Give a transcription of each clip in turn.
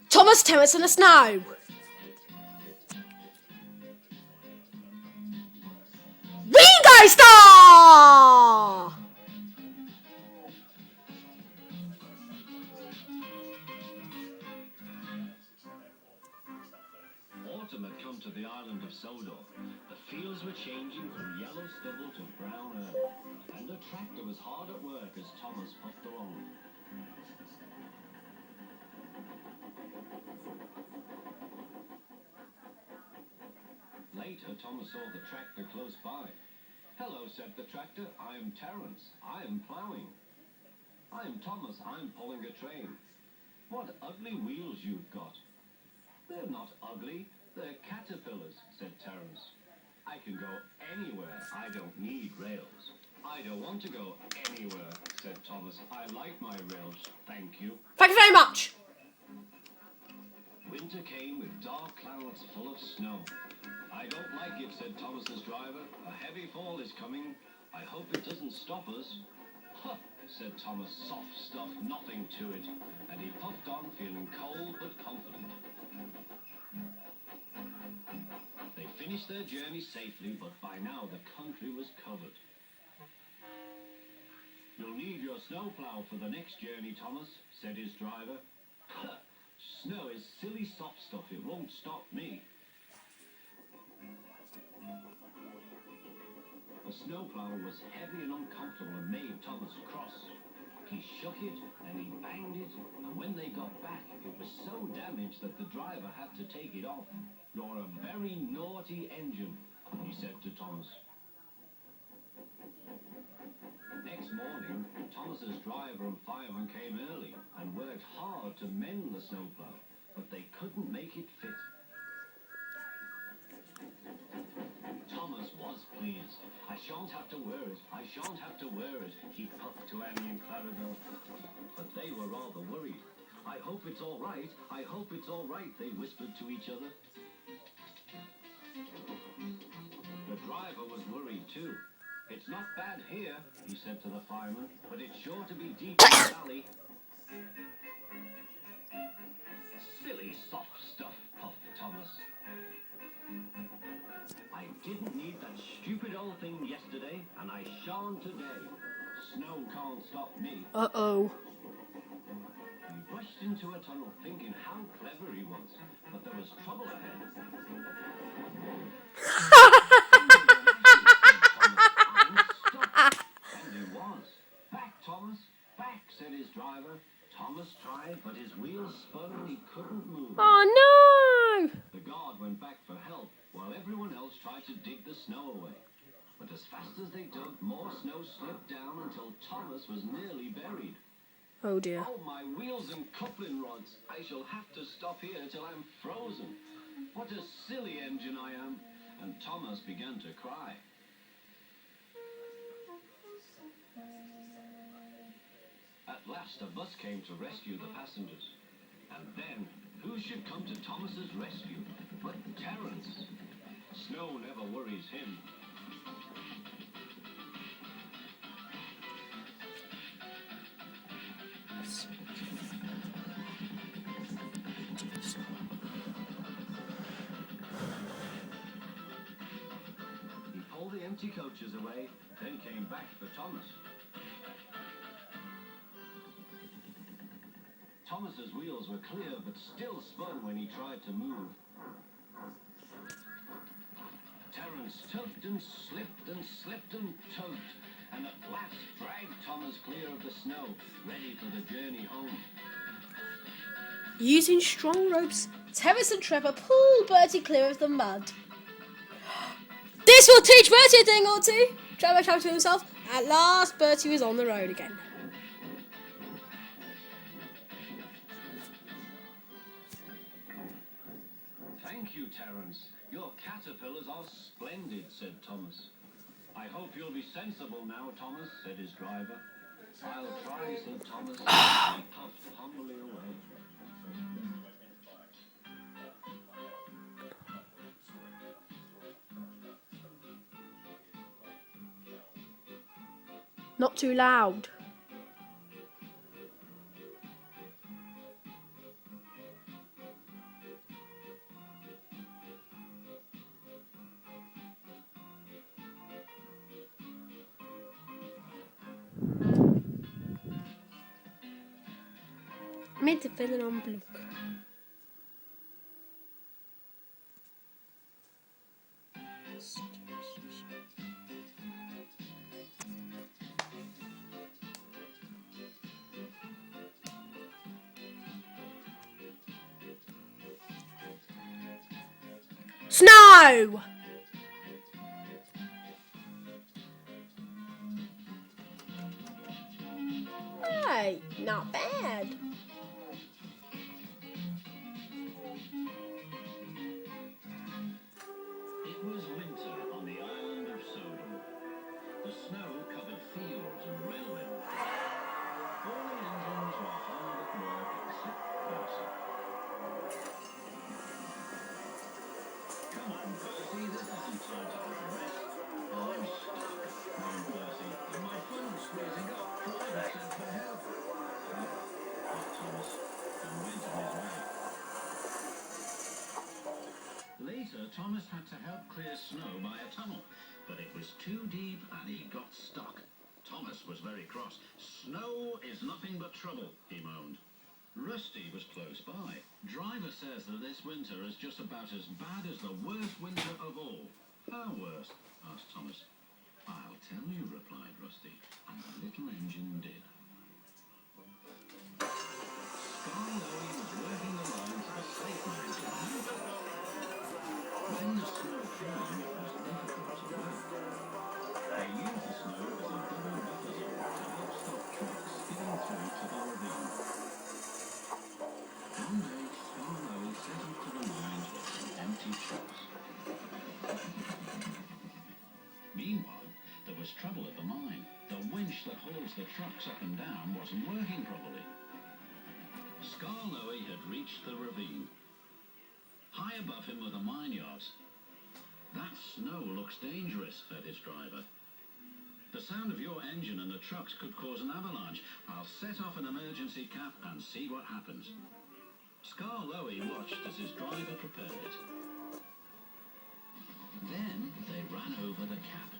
Thomas, Terence in the snow. Bingo Star! Autumn had come to the island of Sodor. The fields were changing from yellow stubble to brown earth, and the tractor was hard at work as Thomas puffed along. Later, Thomas saw the tractor close by. "Hello," said the tractor. "I'm Terence. I'm ploughing." "I'm Thomas. I'm pulling a train." "What ugly wheels you've got." "They're not ugly. They're caterpillars," said Terence. "I can go anywhere. I don't need rails." "I don't want to go anywhere," said Thomas. "I like my rails, thank you." Thank you very much. Winter came with dark clouds full of snow. "I don't like it," said Thomas's driver. "A heavy fall is coming. I hope it doesn't stop us." "Huh," said Thomas. "Soft stuff, nothing to it." And he puffed on, feeling cold but confident. They finished their journey safely, but by now the country was covered. "You'll need your snowplow for the next journey, Thomas," said his driver. "Huh, snow is silly soft stuff. It won't stop me." The snowplow was heavy and uncomfortable and made Thomas cross. He shook it and he banged it, and when they got back, it was so damaged that the driver had to take it off. "You're a very naughty engine," he said to Thomas. Next morning, Thomas's driver and fireman came early and worked hard to mend the snowplow, but they couldn't make it fit. Thomas was pleased. "I shan't have to wear it. I shan't have to wear it," he puffed to Annie and Clarabelle. But they were rather worried. "I hope it's all right. I hope it's all right," they whispered to each other. The driver was worried too. "It's not bad here," he said to the fireman, "but it's sure to be deep in the valley." "Silly soft stuff," puffed Thomas. "I didn't need that stupid old thing yesterday, and I shan't today. Snow can't stop me." Uh-oh. He rushed into a tunnel thinking how clever he was, but there was trouble ahead. And he was. "Back, Thomas, back," said his driver. Thomas tried, but his wheels spun and he couldn't move. Oh, no. The guard went back for help, while everyone else tried to dig the snow away. But as fast as they dug, more snow slipped down until Thomas was nearly buried. Oh, dear. "Oh, my wheels and coupling rods. I shall have to stop here till I'm frozen. What a silly engine I am." And Thomas began to cry. At last a bus came to rescue the passengers. And then, who should come to Thomas's rescue but Terence? Snow never worries him. He pulled the empty coaches away, then came back for Thomas. Thomas's wheels were clear, but still spun when he tried to move. Terence tugged and slipped and slipped and tugged, and at last dragged Thomas clear of the snow, ready for the journey home. Using strong ropes, Terence and Trevor pulled Bertie clear of the mud. "This will teach Bertie a thing or two," Trevor shouted to himself. At last, Bertie was on the road again. "Thank you, Terence. Your caterpillars are splendid," said Thomas. "I hope you'll be sensible now, Thomas," said his driver. "I'll try," said Thomas, and he puffed humbly away. Not too loud. Midtefällen om blok. Snow! Hey, not bad. It was winter on the island of Sodom. The snow covered fields and railways. All the engines were hard at work except Percy. Come on, Percy, this isn't time to have a rest. I'm stuck, moaned Percy, and my phone's freezing up. Driver said for help. Thought Thomas, and went on his way. Later, Thomas had to help clear snow by a tunnel, but it was too deep and he got stuck. Thomas was very cross. Snow is nothing but trouble, he moaned. Rusty was close by. Driver says that this winter is just about as bad as the worst winter of all. How worst? Asked Thomas. I'll tell you, replied Rusty, and the little engine did. Scarlowy was working the lines of a safe line to the new coast. When the snow came, it was difficult to work. They used the snow as a double buffer zone to help stop trucks skidding through to the ravine. One day, Scarlowy set off to the mines with some empty trucks. Meanwhile, there was trouble at the mine. The winch that hauls the trucks up and down wasn't working properly. Scarlowy had reached the ravine. High above him were the mine yards. That snow looks dangerous, said his driver. The sound of your engine and the trucks could cause an avalanche. I'll set off an emergency cap and see what happens. Scarlowy watched as his driver prepared it. Then they ran over the cap.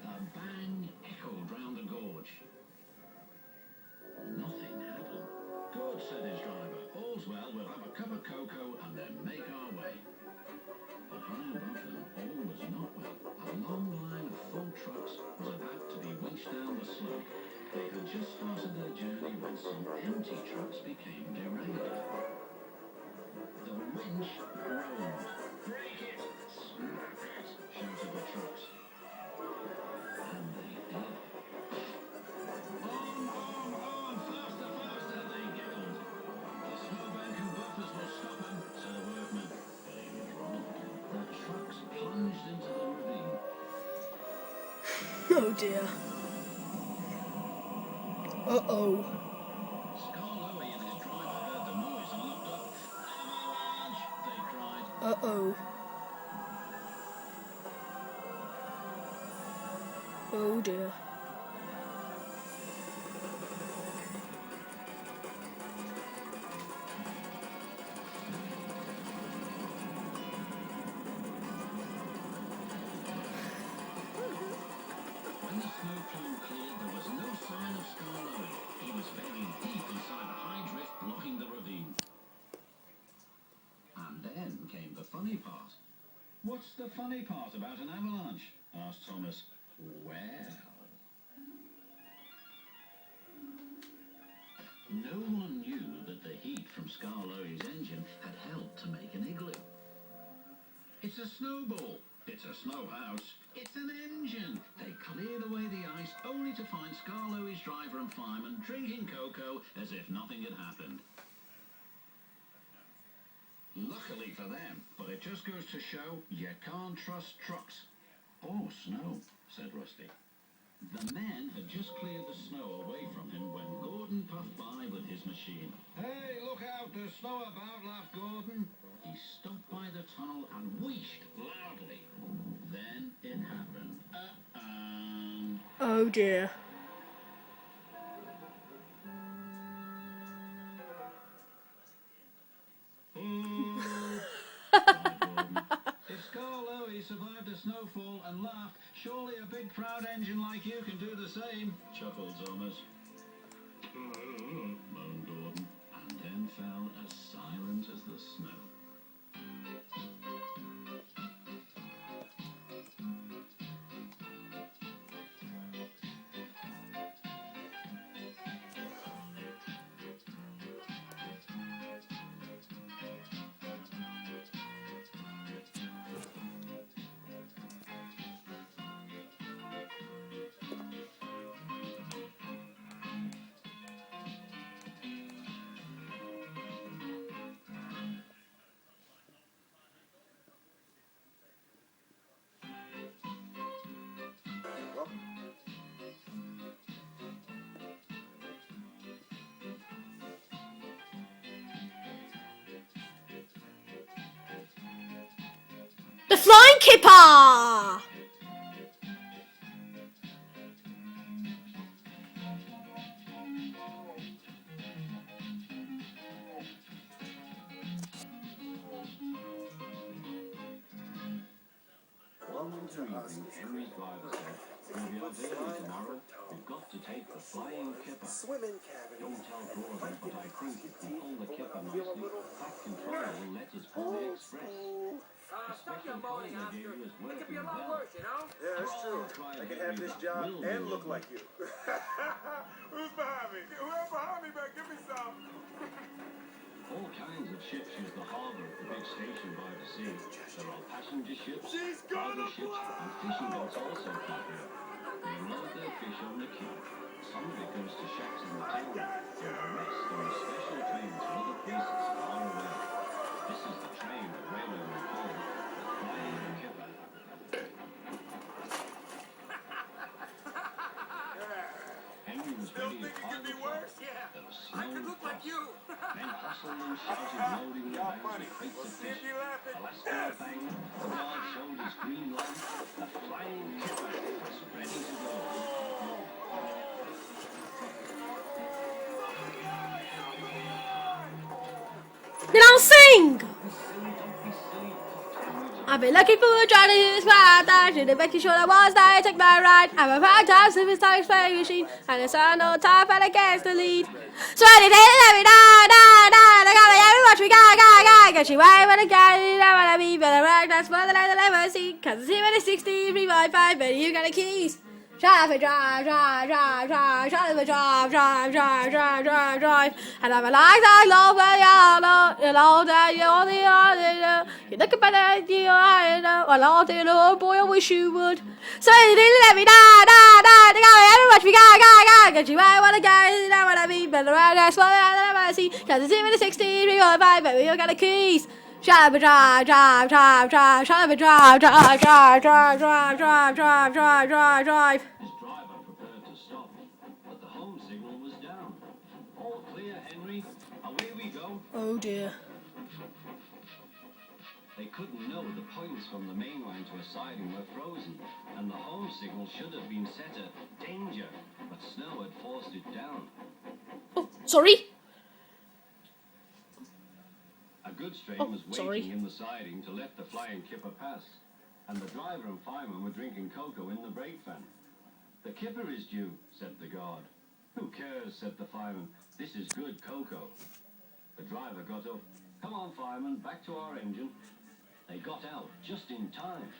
The bang echoed round the gorge. Nothing happened. Good, said his driver. All's well, we'll have a cup of cocoa and then make our way. But high above them, all was not well. A long line of full trucks was about to be winched down the slope. They had just started their journey when some empty trucks became derailed. The winch groaned. Break it! Snap it! Shouted the trucks. And they did. On, faster, faster, they giggled. The snowbank and buffers will stop him, said a workman. But he was wrong. The trucks plunged into the ravine. Oh dear. Uh-oh. Scarlowy and his driver heard the noise and looked up. Avalanche! They cried. Uh-oh. Oh dear. When the snow plume cleared, there was no sign of Scarlowy. He was buried deep inside a high drift blocking the ravine. And then came the funny part. What's the funny part about an avalanche? Asked Thomas. Well, no one knew that the heat from Scarlowy's engine had helped to make an igloo. It's a snowball. It's a snow house. It's an engine. They cleared away the ice only to find Scarlowy's driver and fireman drinking cocoa as if nothing had happened. Luckily for them, but it just goes to show you can't trust trucks. Or snow, said Rusty. The men had just cleared the snow away from him when Gordon puffed by with his machine. Hey, look out, there's snow about, laughed Gordon. He stopped by the tunnel and wheeshed loudly. Then it happened. Oh dear. If Scarlo survived a snowfall and laughed, surely a big proud engine like you can do the same, chuckled Thomas. Moaned Gordon, and then fell as silent as the snow. The Flying Kipper! One winter evening, Henry's driver said, "We'll be up early tomorrow. We've got to take the flying kipper. Swimming cabin. Don't tell Gordon, but I think if we pull the kipper nicely, Fat Controller will let us pull the express. Stop your moaning, Oscar. It could be a lot worse, you know? Yeah, that's true. I could have this job and look like you. Who's behind me? Whoever behind me, man, give me some. All kinds of ships use the harbor at the big station by the sea. There are passenger ships, She's cargo gonna ships, and fishing boats also come here. They load their fish on the quay. Some of it goes to shacks in the town, and the rest on special trains to other places far away. This is the train the railway will call the Flying Kipper. Henry was Still ready think at it 5 could be o'clock. worse? Yeah. There was I snow could look like frost. you. Men hustled and shouted, loading the Y'all bags funny. with crates Well, of see if fish. you laughing. Alaska bang, the guard showed his green light. The Flying Kipper was ready to go. You don't sing! Don't be silly. I've been looking for a job in this world. I should have making sure I was there. Take my ride. I'm a part-time service time spelling machine, and it's on no time for the gas to lead. So anything every day, I got me every watch we got. Get you right when I got it. I wanna be for the right. That's more than I'll ever see. 'Cause it's even a 60, 3.5, but you got the keys. Shut up and drive. Shut up and drive. And I'm a like love, you know that you look about that, you know, I love it, oh boy, I wish you would. So you didn't let me die, they got me every much, we got, get you right, what a guy, I wanna be, but the right, that's what I never see, 'cause it's even a 16, 3.5, but we all got the keys. Shut up and drive, shut up and drive. His driver prepared to stop, but the home signal was down. All clear, Henry. Away we go. Oh dear. They couldn't know the points from the main line to a siding were frozen, and the home signal should have been set at danger, but snow had forced it down. Oh, sorry. A goods train Oh, was sorry. waiting in the siding to let the Flying Kipper pass, and the driver and fireman were drinking cocoa in the brake van. "The Kipper is due," said the guard. "Who cares?" said the fireman. "This is good cocoa." The driver got up. "Come on, fireman, back to our engine." They got out just in time.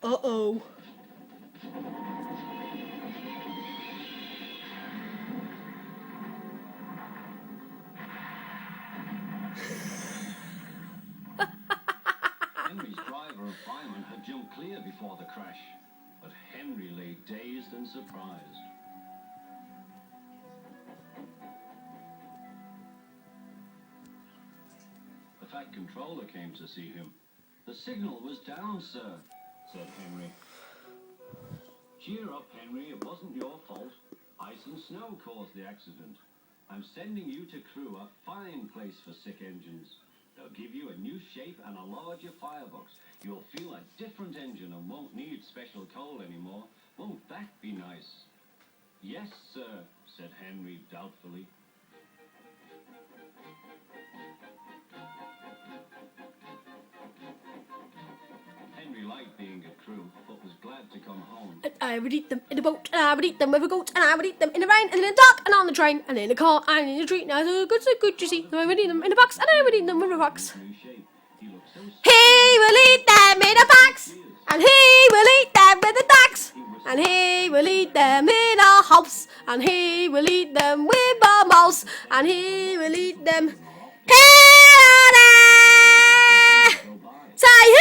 Uh-oh. Henry's driver and fireman had jumped clear before the crash, but Henry lay dazed and surprised. The Fat Controller came to see him. "The signal was down, sir," said Henry. "Cheer up, Henry, it wasn't your fault. Ice and snow caused the accident. I'm sending you to Crewe, a fine place for sick engines. They'll give you a new shape and a larger firebox. You'll feel a different engine and won't need special coal anymore. Won't that be nice? Yes, sir, said Henry doubtfully. Henry liked being a crew, but was glad to come home. And I would eat them in a boat, and I would eat them with a goat, and I would eat them in the rain, and in the dark, and on the train, and in the car, and in the tree. Now so good, you see. I would eat them in a box, and I would eat them with a box. New shape. He looked so He will eat them in a box, and he will eat them with a ducks, and he will eat them in a house, and he will eat them with a mouse, and he will eat them here and there. Say